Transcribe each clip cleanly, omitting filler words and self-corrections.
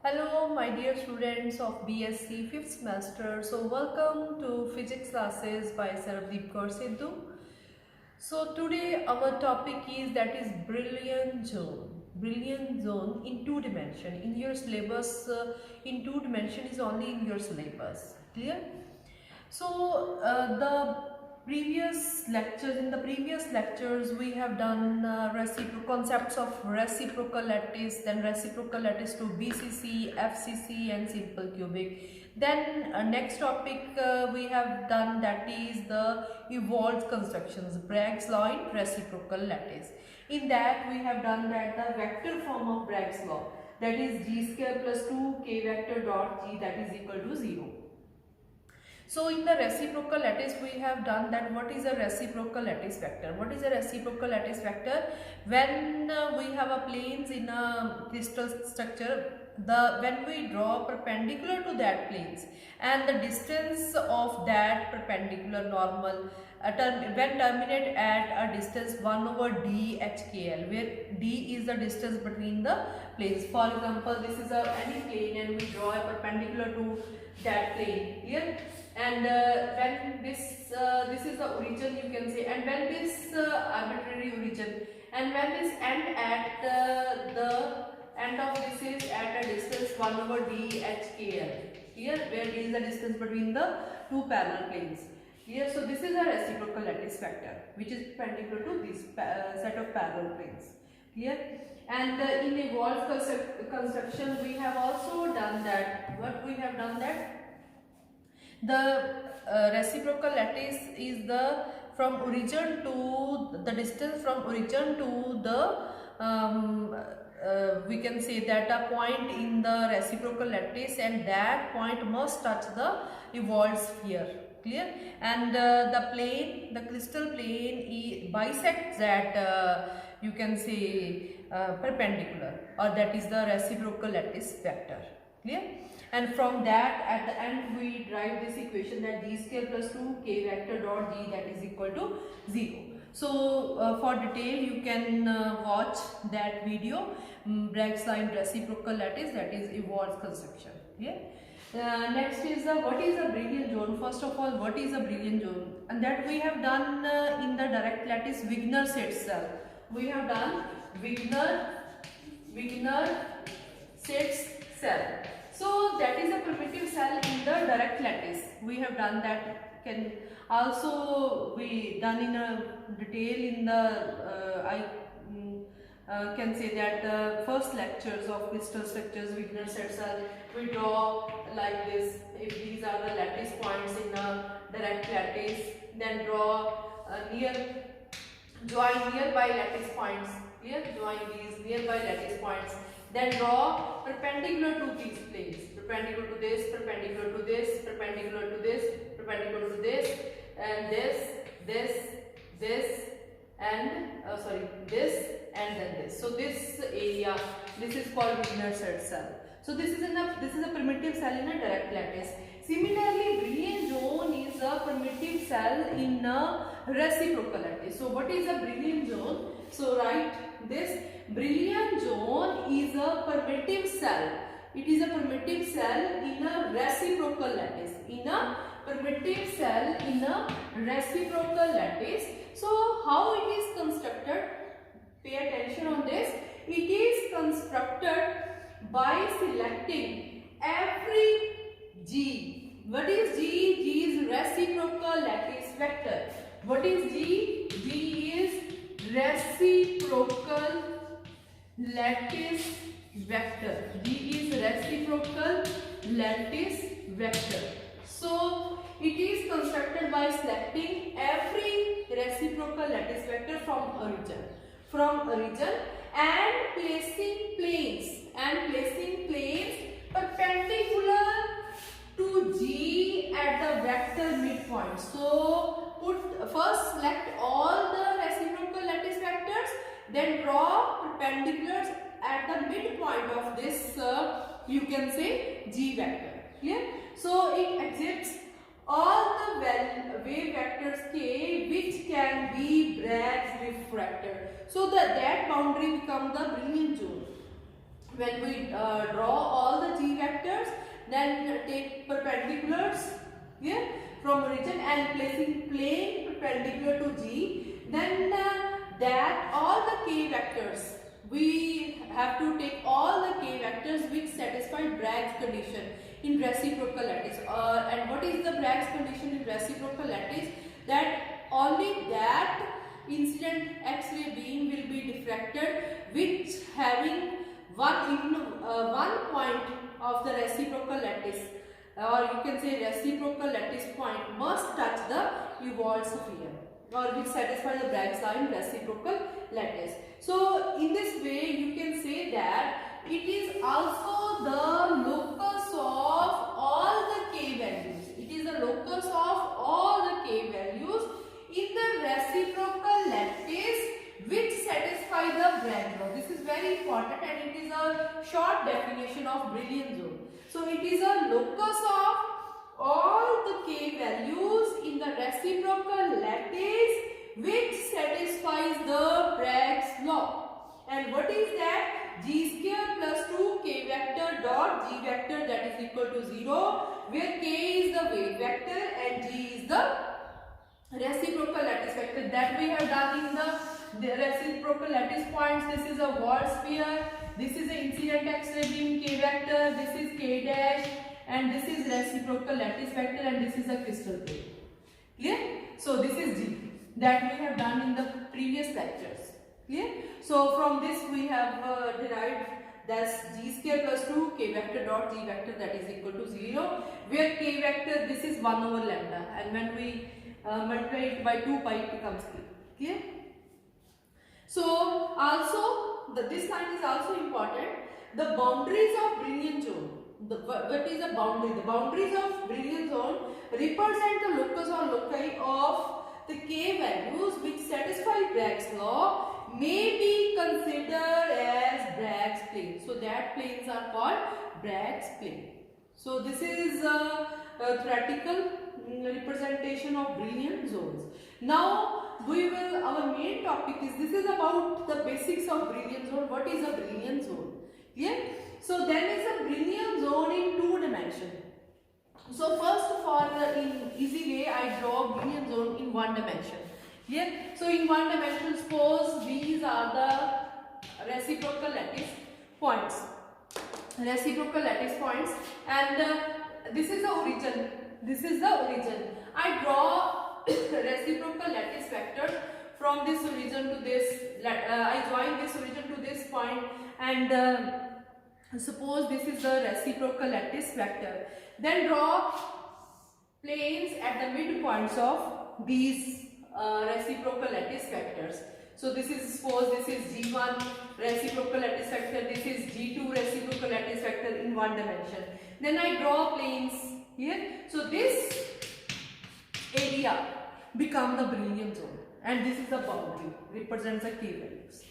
Hello, my dear students of BSc 5th semester. So, welcome to physics classes by Sarabdeep Kaur Sidhu. So, today our topic is Brilliant Zone. Brilliant Zone in two dimension. In your syllabus, in two dimension is only in your syllabus. Clear? So in the previous lectures we have done concepts of reciprocal lattice, then reciprocal lattice to BCC, FCC and simple cubic. Then next topic we have done, that is the evolved constructions, Bragg's law in reciprocal lattice. In that we have done that the vector form of Bragg's law, that is g square plus 2k vector dot g, that is equal to 0. So in the reciprocal lattice we have done that what is a reciprocal lattice vector. What is a reciprocal lattice vector? When we have a planes in a crystal structure, when we draw perpendicular to that planes and the distance of that perpendicular normal when terminate at a distance 1 over d HKL, where d is the distance between the planes. For example, this is any plane and we draw a perpendicular to that plane here, and when this is the origin, you can say, and when this arbitrary origin, and when this end at the end of this is at a distance 1 over d HKL here, where d is the distance between the two parallel planes here. So this is a reciprocal lattice vector which is perpendicular to this set of parallel planes here. And in evolved construction we have also done that, what we have done that the reciprocal lattice is the from origin to the distance from origin to the we can say that a point in the reciprocal lattice, and that point must touch the evolved sphere. Clear? And the plane, the crystal plane bisects that you can say perpendicular, or that is the reciprocal lattice vector. Clear? And from that at the end we derive this equation that g square plus 2k vector dot g, that is equal to 0. So for detail you can watch that video, Bragg's law in reciprocal lattice, that is evolved construction. Yeah. Next is what is a Brillouin zone. First of all, what is a Brillouin zone? And that we have done in the direct lattice Wigner set cell. We have done Wigner sets cell. So that is a primitive cell in the direct lattice. We have done that. Can also be done in a detail in the I can say that the first lectures of crystal structures, Wigner set cell, we draw like this. If these are the lattice points in a direct lattice, then draw join nearby lattice points. Here, join these nearby lattice points. Then draw perpendicular to these planes, perpendicular to this, perpendicular to this, perpendicular to this, perpendicular to this, and this, and this, and then this. So this area, this is called Wigner set cell. So this is a primitive cell in a direct lattice. Similarly, Brillouin zone is a primitive cell in a reciprocal lattice. So what is a Brillouin zone? So write this. Brillouin zone is a primitive cell. It is a primitive cell in a reciprocal lattice. In a primitive cell in a reciprocal lattice. So how it is constructed? Pay attention on this. It is constructed by selecting every G. What is G? G is reciprocal lattice vector. What is G? G is reciprocal lattice vector. G is reciprocal lattice vector. So it is constructed by selecting every reciprocal lattice vector from origin and placing planes perpendicular to G at the vector midpoint. So first select all the reciprocal lattice vectors, then draw perpendiculars at the midpoint of this you can say G vector. Clear? So it exhibits all the wave vectors K which can be Bragg's refractor. So that boundary becomes the Brillouin zone. when we draw all the G vectors, then take perpendiculars here from origin and placing plane perpendicular to G, then that all the K vectors, we have to take all the K vectors which satisfy Bragg's condition in reciprocal lattice. And what is the Bragg's condition in reciprocal lattice? That only that incident X-ray beam will be diffracted which having one point of the reciprocal lattice, or you can say reciprocal lattice point must touch the evolved sphere, or which satisfy the Bragg's law in reciprocal lattice. So in this way you can say that it is also the locus of all the K values. It is the locus of all the K values in the reciprocal lattice which satisfy the Bragg law. This is very important and it is a short definition of Brillouin zone. So it is a locus of all the K values in the reciprocal lattice which satisfies the Bragg's law. And what is that? G square plus 2 K vector dot G vector, that is equal to 0, where K is the wave vector and G is the reciprocal lattice vector that we have done in the reciprocal lattice points. This is a wall sphere, this is the incident X-ray beam K vector, this is K dash, and this is reciprocal lattice vector, and this is a crystal plane. Clear? So this is G that we have done in the previous lectures. Clear? So from this we have derived that's G square plus 2 K vector dot G vector, that is equal to 0, where K vector, this is 1 over lambda, and when we multiply it by 2 pi, it becomes K. Clear? So also this line is also important. The boundaries of Brillouin zone. What is the boundary? The boundaries of Brillouin zone represent the locus or loci of the K values which satisfy Bragg's law, may be considered as Bragg's plane. So that planes are called Bragg's plane. So this is a theoretical representation of Brillouin zones. Now our main topic is, this is about the basics of Brillouin zone. What is a Brillouin zone? Clear? So there is a Brillouin zone in 2 dimensions. So first of all, in easy way, I draw Brillouin zone in 1 dimension. Clear? So in 1 dimension, suppose these are the reciprocal lattice points. Reciprocal lattice points, and this is the origin. This is the origin. I draw reciprocal lattice vector from this origin to this. I join this origin to this point, and suppose this is the reciprocal lattice vector. Then draw planes at the midpoints of these reciprocal lattice vectors. So this is, suppose this is G1 reciprocal lattice vector, this is G2 reciprocal lattice vector in 1 dimension. Then I draw planes here. So this area become the Brillouin zone, and this is the boundary, represents the K values.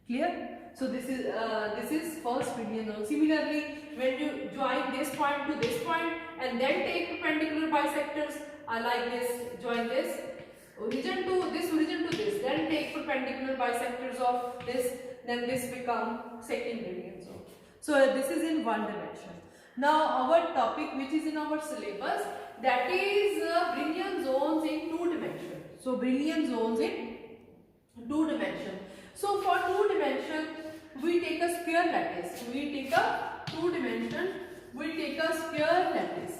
Clear? So this is first Brillouin zone. Similarly, when you join this point to this point and then take perpendicular bisectors, like this, join this origin to this, then take perpendicular bisectors of this, then this become second Brillouin zone. So this is in 1 dimension. Now our topic, which is in our syllabus, that is Brillouin zones in 2 dimensions. So Brillouin zones in 2 dimensions. So for 2 dimension, we take a square lattice. We take a 2 dimension. We take a square lattice.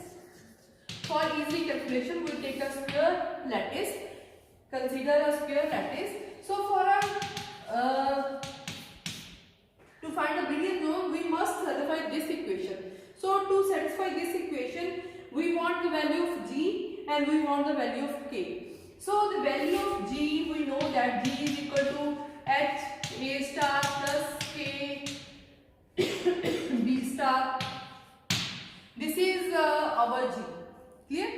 For easy calculation, we take a square lattice. Consider a square lattice. So for to find a Brillouin zone, we must satisfy this equation. So to satisfy this equation, we want the value of G and we want the value of K. So the value of G, we know that G is equal to H A star plus K B star. This is our G. Clear?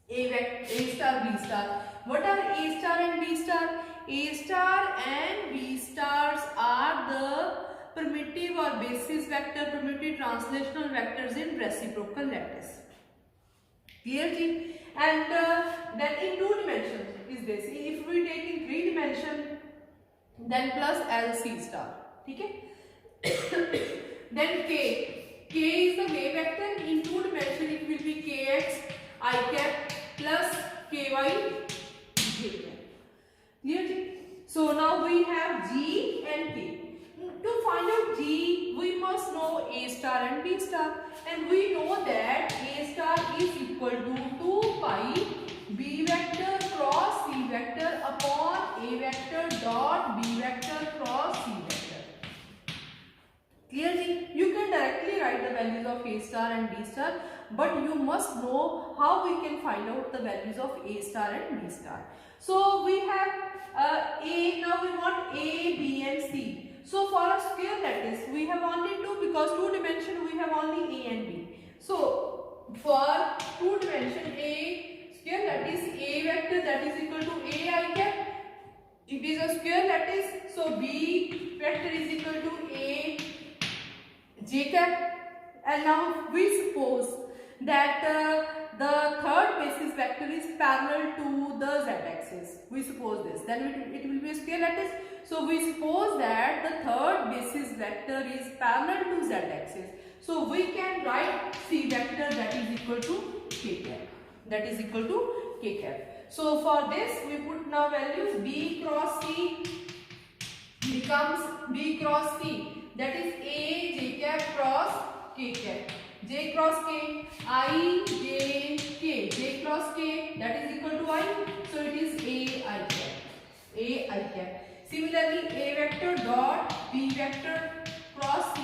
A star, B star. What are A star and B star? A star and B stars are the primitive or basis vector, primitive translational vectors in reciprocal lattice. Clear, G? And then in 2 dimensions is this. If we take in 3 dimension, then plus LC star. Okay? Then k is the wave vector. In two dimension it will be kx I cap plus ky j cap. Clear? So now we have g and k. To find out g, we must know a star and b star, and we know that a star is equal to 2 pi b vector cross c vector upon a vector dot b vector cross c vector. Clearly, you can directly write the values of a star and b star, but you must know how we can find out the values of a star and b star. So we have a, now we want a, b and c. So for a square lattice, we have only two, because two dimension we have only a and b. So for two dimension a square lattice, a vector that is equal to a I cap. It is a square lattice, so b vector is equal to a j cap. And now we suppose that the third basis vector is parallel to the z-axis. We suppose this. Then it will be a square lattice. So we suppose that the third basis vector is parallel to z-axis. So we can write c vector that is equal to k cap. That is equal to k cap. So for this we put now values. B cross c becomes b cross c. That is a j cap cross k cap. J cross k, I j k. J cross k, that is equal to I. So it is a I cap. A I cap. Similarly, a vector dot b vector cross c,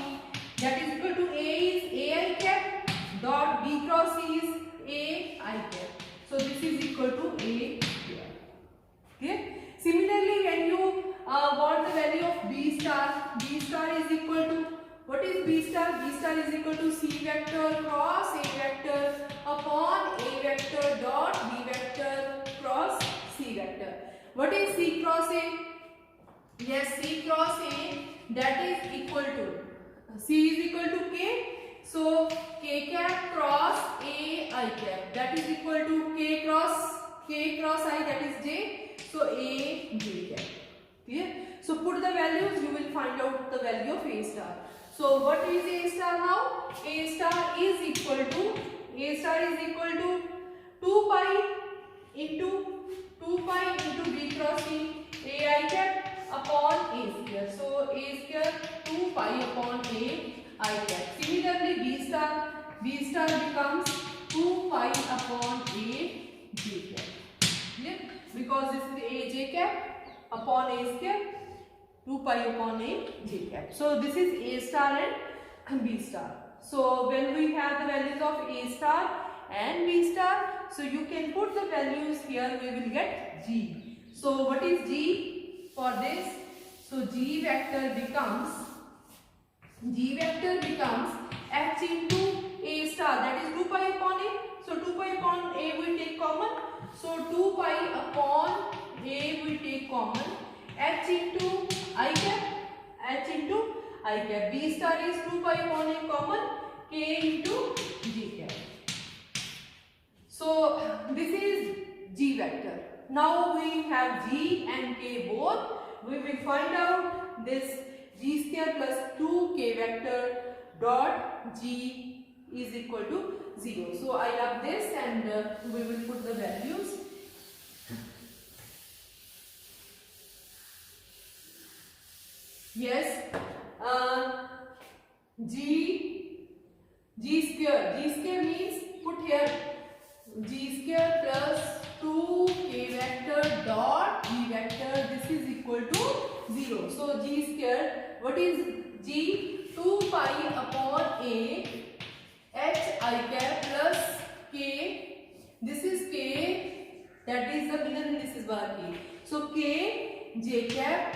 that is equal to a is a I cap dot b cross c is a I cap. So this is equal to a cap. Okay. Similarly, when you want the value of b star is equal to, what is b star? B star is equal to c vector cross a vector upon a vector dot b vector cross c vector. What is c cross a? Yes, c cross a, that is equal to, c is equal to k. So k cap cross a I cap, that is equal to k cross I, that is j. So a j cap. Clear? So put the values, you will find out the value of a star. So what is a star now? A star is equal to 2 pi into b cross c a I cap upon a square. So a square 2 pi upon a I cap. Similarly, b star becomes 2 pi upon a j cap. Clear? Because this is a j cap upon a square, 2 pi upon a j cap. So this is a star and b star. So when we have the values of a star and b star, so you can put the values here, we will get g. So what is g for this? So g vector becomes h into a star, that is 2 pi upon a. So 2 pi upon a we take common. So 2 pi upon a we take common. H into I cap. B star is 2 pi upon a common. K into G cap. So this is G vector. Now we have G and K both. We will find out this G square plus 2K vector dot G is equal to 0. So I love this, and we will put the values. Yes, G square means, put here G square plus 2K vector dot G vector, this is equal to 0. So G square, what is G? 2 pi upon a H I cap plus K, this is K, that is the middle and this is bar K. So K J cap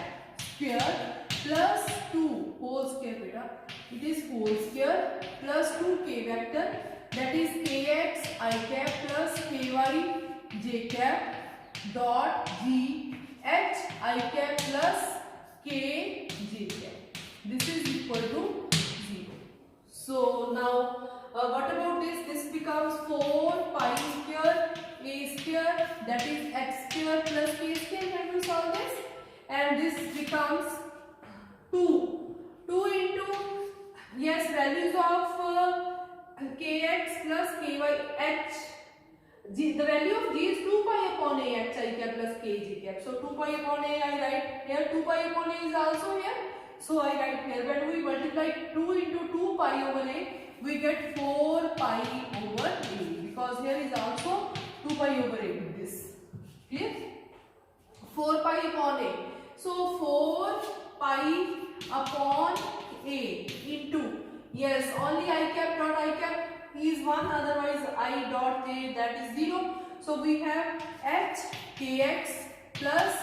square plus 2 whole square, beta, it is whole square plus 2K vector, that is Kx I cap plus Ky J cap dot G H I cap plus K J cap. This is equal to 0. So now what about this? This becomes 4 pi square a square, that is x square plus k square when we solve this, and this becomes 2 into kx plus ky h. The value of g is 2 pi upon a h I cap plus k j cap. So 2 pi upon a I write here, 2 pi upon a is also here. So I write here, when we multiply 2 into 2 pi over a, we get 4 pi over a, because here is also 2 pi over a with this. Clear? 4 pi upon a. So 4 pi upon a into, yes, only I cap dot I cap is 1, otherwise I dot j, that is 0. So we have h kx plus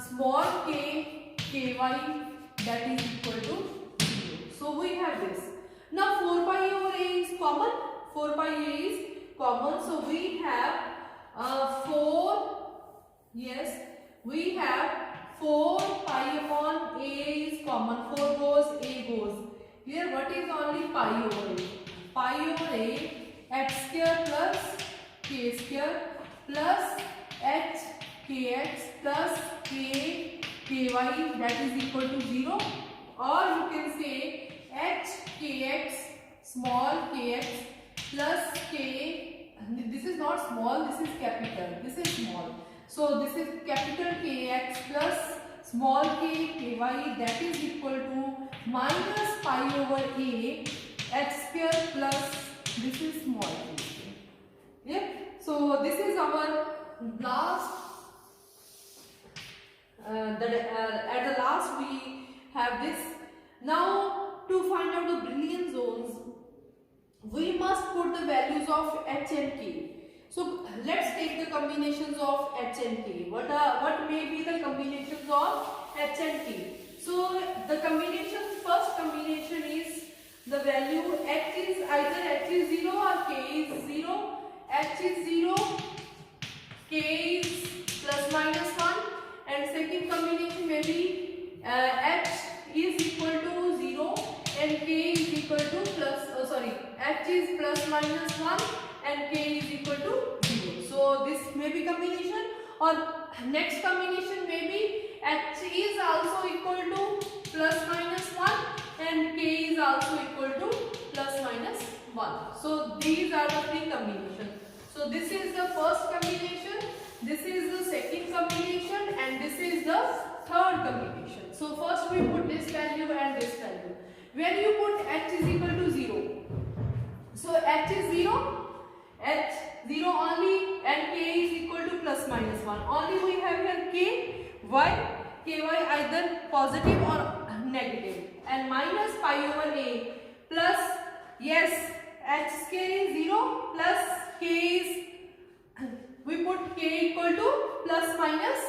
small k ky, that is equal to 0. So we have this. Now 4 pi over a is common. 4 pi a is common. So we have 4. Yes, we have 4 pi upon a is common. 4 goes, a goes. Here what is only pi over a? Pi over a, h square plus k square plus h kx plus k ky, that is equal to 0. Or you can say h kx small kx plus k, this is not small, this is capital, this is small. So this is capital Kx plus small k ky, that is equal to minus pi over a h square plus, this is small k square. Yeah. So this is our last. At the last we have this. Now to find out the Brillouin zones, we must put the values of h and k. So let's take the combinations of h and k. What may be the combinations of h and k? So the combination, first combination is the value h is either h is 0 or k is 0. H is 0, k is plus minus 1, and second combination may be h is equal to 0 and k is equal to plus, h is plus minus 1 and k is equal to 0. So this may be combination, or next combination may be h is also equal to plus minus 1 and k is also equal to plus minus 1. So these are the three combinations. So this is the first combination, this is the second combination, and this is the third combination. So first we put this value and this value. When you put h is equal to 0, so h is 0, h 0 only, and k is equal to plus minus 1. Only we have here k, y, ky either positive or negative, and minus pi over a plus, yes, h square is 0 plus k is, we put k equal to plus minus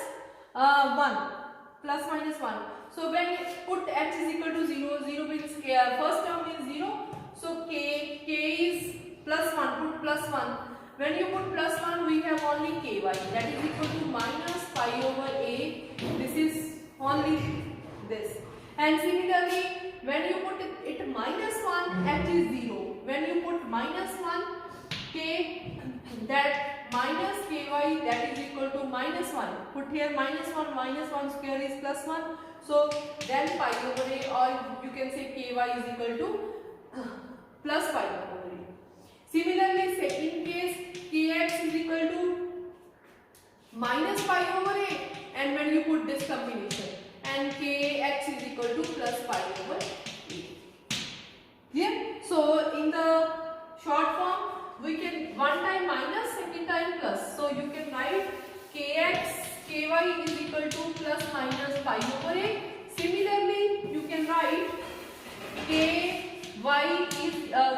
1, plus minus 1. So when you put h is equal to 0, 0 means k, first term is 0, so k is plus 1, put plus 1. When you put plus 1, we have only ky, that is equal to minus pi over a, this is only this. And similarly, when you put it minus 1, h is 0. When you put minus 1, k, that minus ky, that is equal to minus 1. Put here minus 1 square is plus 1. So then pi over a, or you can say ky is equal to plus pi over a. Similarly, second case, kx is equal to minus pi over a, and when you put this combination, and kx is equal to plus pi over a. Yeah. So in the short form, we can one time minus, second time plus. So you can write kx, ky is equal to plus minus pi over a. Similarly, you can write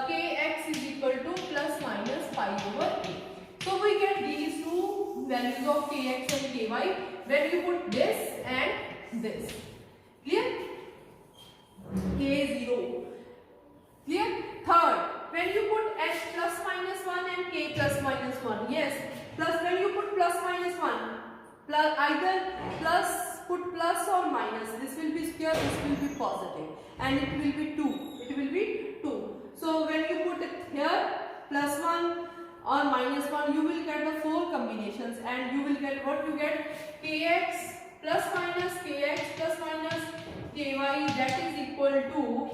kx is equal to plus minus pi over a. So we get these two values of kx and ky when you put this and this. Clear? K0. Clear? Third, when you put h plus minus 1 and k plus minus 1. Yes, plus when you put plus minus 1, plus either plus, put plus or minus. This will be square, this will be positive, and it will be 2. It will be 2. So when you put it here, plus 1 or minus 1, you will get the 4 combinations, and you will get what you get, kx plus minus kx plus minus ky, that is equal to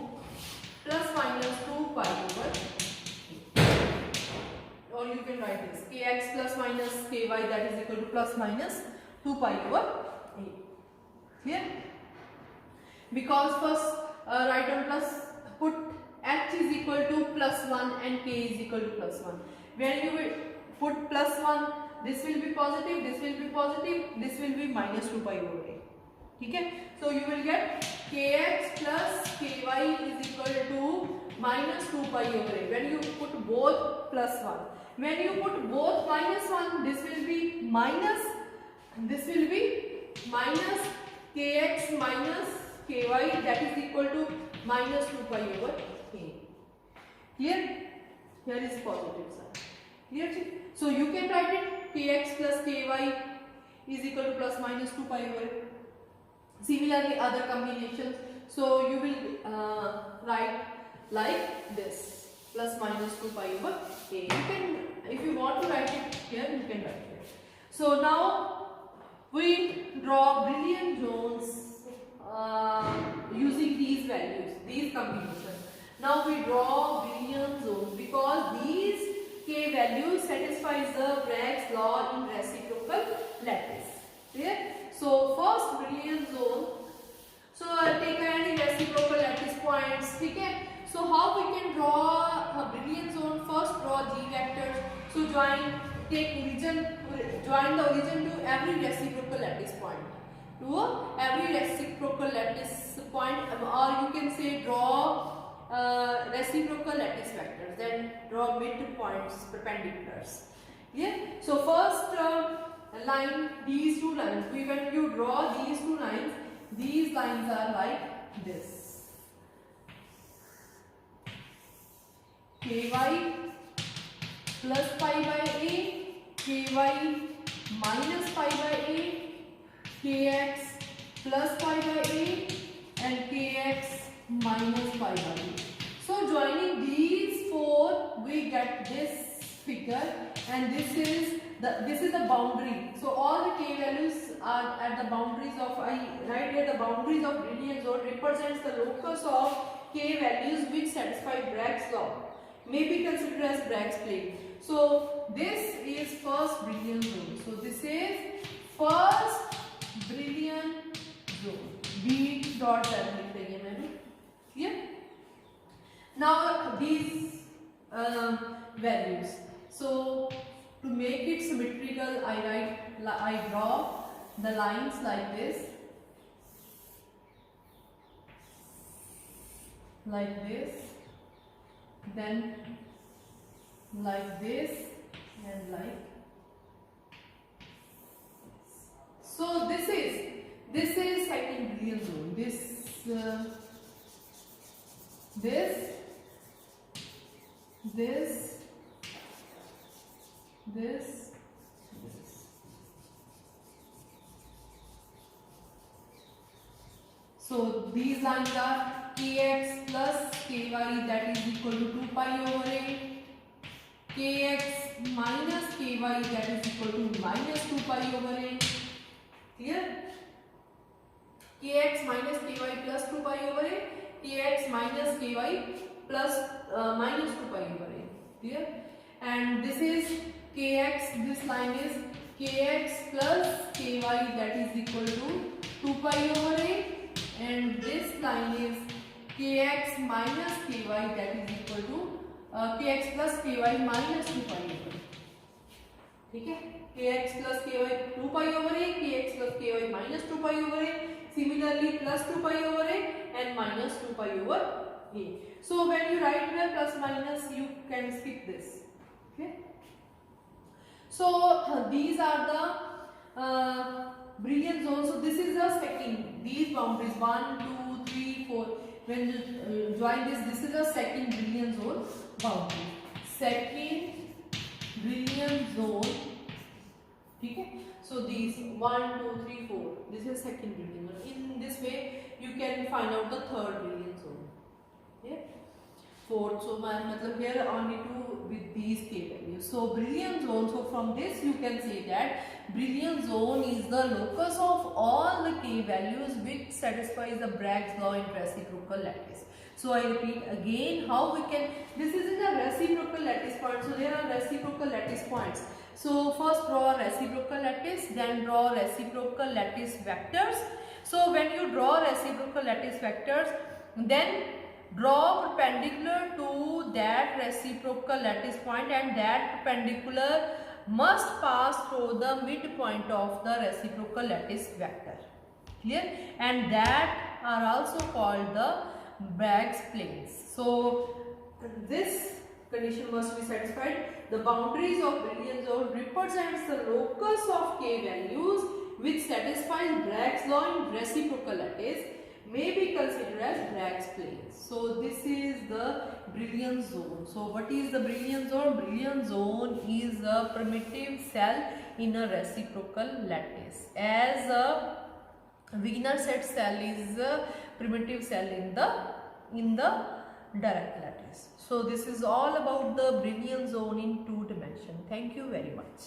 plus minus 2 pi over a. you can write this kx plus minus ky, that is equal to plus minus 2 pi over a. Clear? Because first write down plus, put h is equal to plus 1 and k is equal to plus 1. When you will put plus 1, this will be positive, this will be positive, this will be minus 2 pi over a. Okay? So you will get kx plus ky is equal to minus 2 pi over a. When you put both plus 1. When you put both minus 1, this will be minus, this will be minus kx minus ky, that is equal to minus 2 pi over a. Clear? Here is positive side. Clear? So you can write it kx plus ky is equal to plus minus 2 pi over a. Similarly, other combinations. So you will write like this, plus minus 2 pi over a. You can, if you want to write it here, you can write it. So now we draw brilliant zones using these values, these combinations. Now we draw brilliant zones because these k values satisfies the Bragg's law in reciprocal lattice. Clear? So first brilliant zone. So take any reciprocal lattice points. Okay. So how we can draw a brilliant zone? First draw g vectors. So join the origin to every reciprocal lattice point. To every reciprocal lattice point, or you can say draw reciprocal lattice vectors. Then draw midpoints, perpendiculars. Yeah. So first line, these two lines. When you draw these two lines, these lines are like this. ky plus pi by a, ky minus pi by a, kx plus pi by a, and kx minus pi by a. So joining these four, we get this figure, and this is the boundary. So all the k values are at the boundaries of, I write here the boundaries of brilliant zone represents the locus of k values which satisfy Bragg's law. May be considered as Bragg's plane. So this is first brilliant zone. So this is first brilliant zone. B dot z लिख देंगे मैंने. Clear? Now these values. So to make it symmetrical, I draw the lines like this, then like this, and like. So this is second brilliant zone. This. So these lines are kx plus ky, that is equal to 2 pi over a, kx minus ky, that is equal to minus 2 pi over a. Clear? Kx minus ky plus 2 pi over a, kx minus ky plus minus 2 pi over a. Clear? And this is kx, this line is kx plus ky, that is equal to 2 pi over a, and this line is kx minus ky, that is equal to kx plus ky minus 2 pi over a. ठीक है? kx plus ky 2 pi over a, kx plus ky minus 2 pi over a, similarly plus 2 pi over a and minus 2 pi over a. So when you write here plus minus, you can skip this. Okay? So these are the brilliant zones. So this is the second, these boundaries 1, 2, 3, 4. When you join this is the second brilliant zone boundary. Second brilliant zone. Okay? So these 1, 2, 3, 4. This is second brilliant zone. In this way, you can find out the third brilliant zone. Yeah? Fourth. So मतलब here only to with these K values. So Brillouin zone, so from this you can say that Brillouin zone is the locus of all the K values which satisfies the Bragg's law in reciprocal lattice. So I repeat again how we can, this is in a reciprocal lattice point, so there are reciprocal lattice points. So first draw a reciprocal lattice, then draw reciprocal lattice vectors. So when you draw reciprocal lattice vectors, then draw perpendicular to that reciprocal lattice point, and that perpendicular must pass through the midpoint of the reciprocal lattice vector. Clear? And that are also called the Bragg's planes. So this condition must be satisfied. The boundaries of Brillouin zone represents the locus of K values which satisfies Bragg's law in reciprocal lattice may be considered as Bragg's planes. So this is the Brillouin zone. So what is the Brillouin zone? Brillouin zone is a primitive cell in a reciprocal lattice, as a Wiener set cell is a primitive cell in the direct lattice. So this is all about the Brillouin zone in 2 dimension. Thank you very much.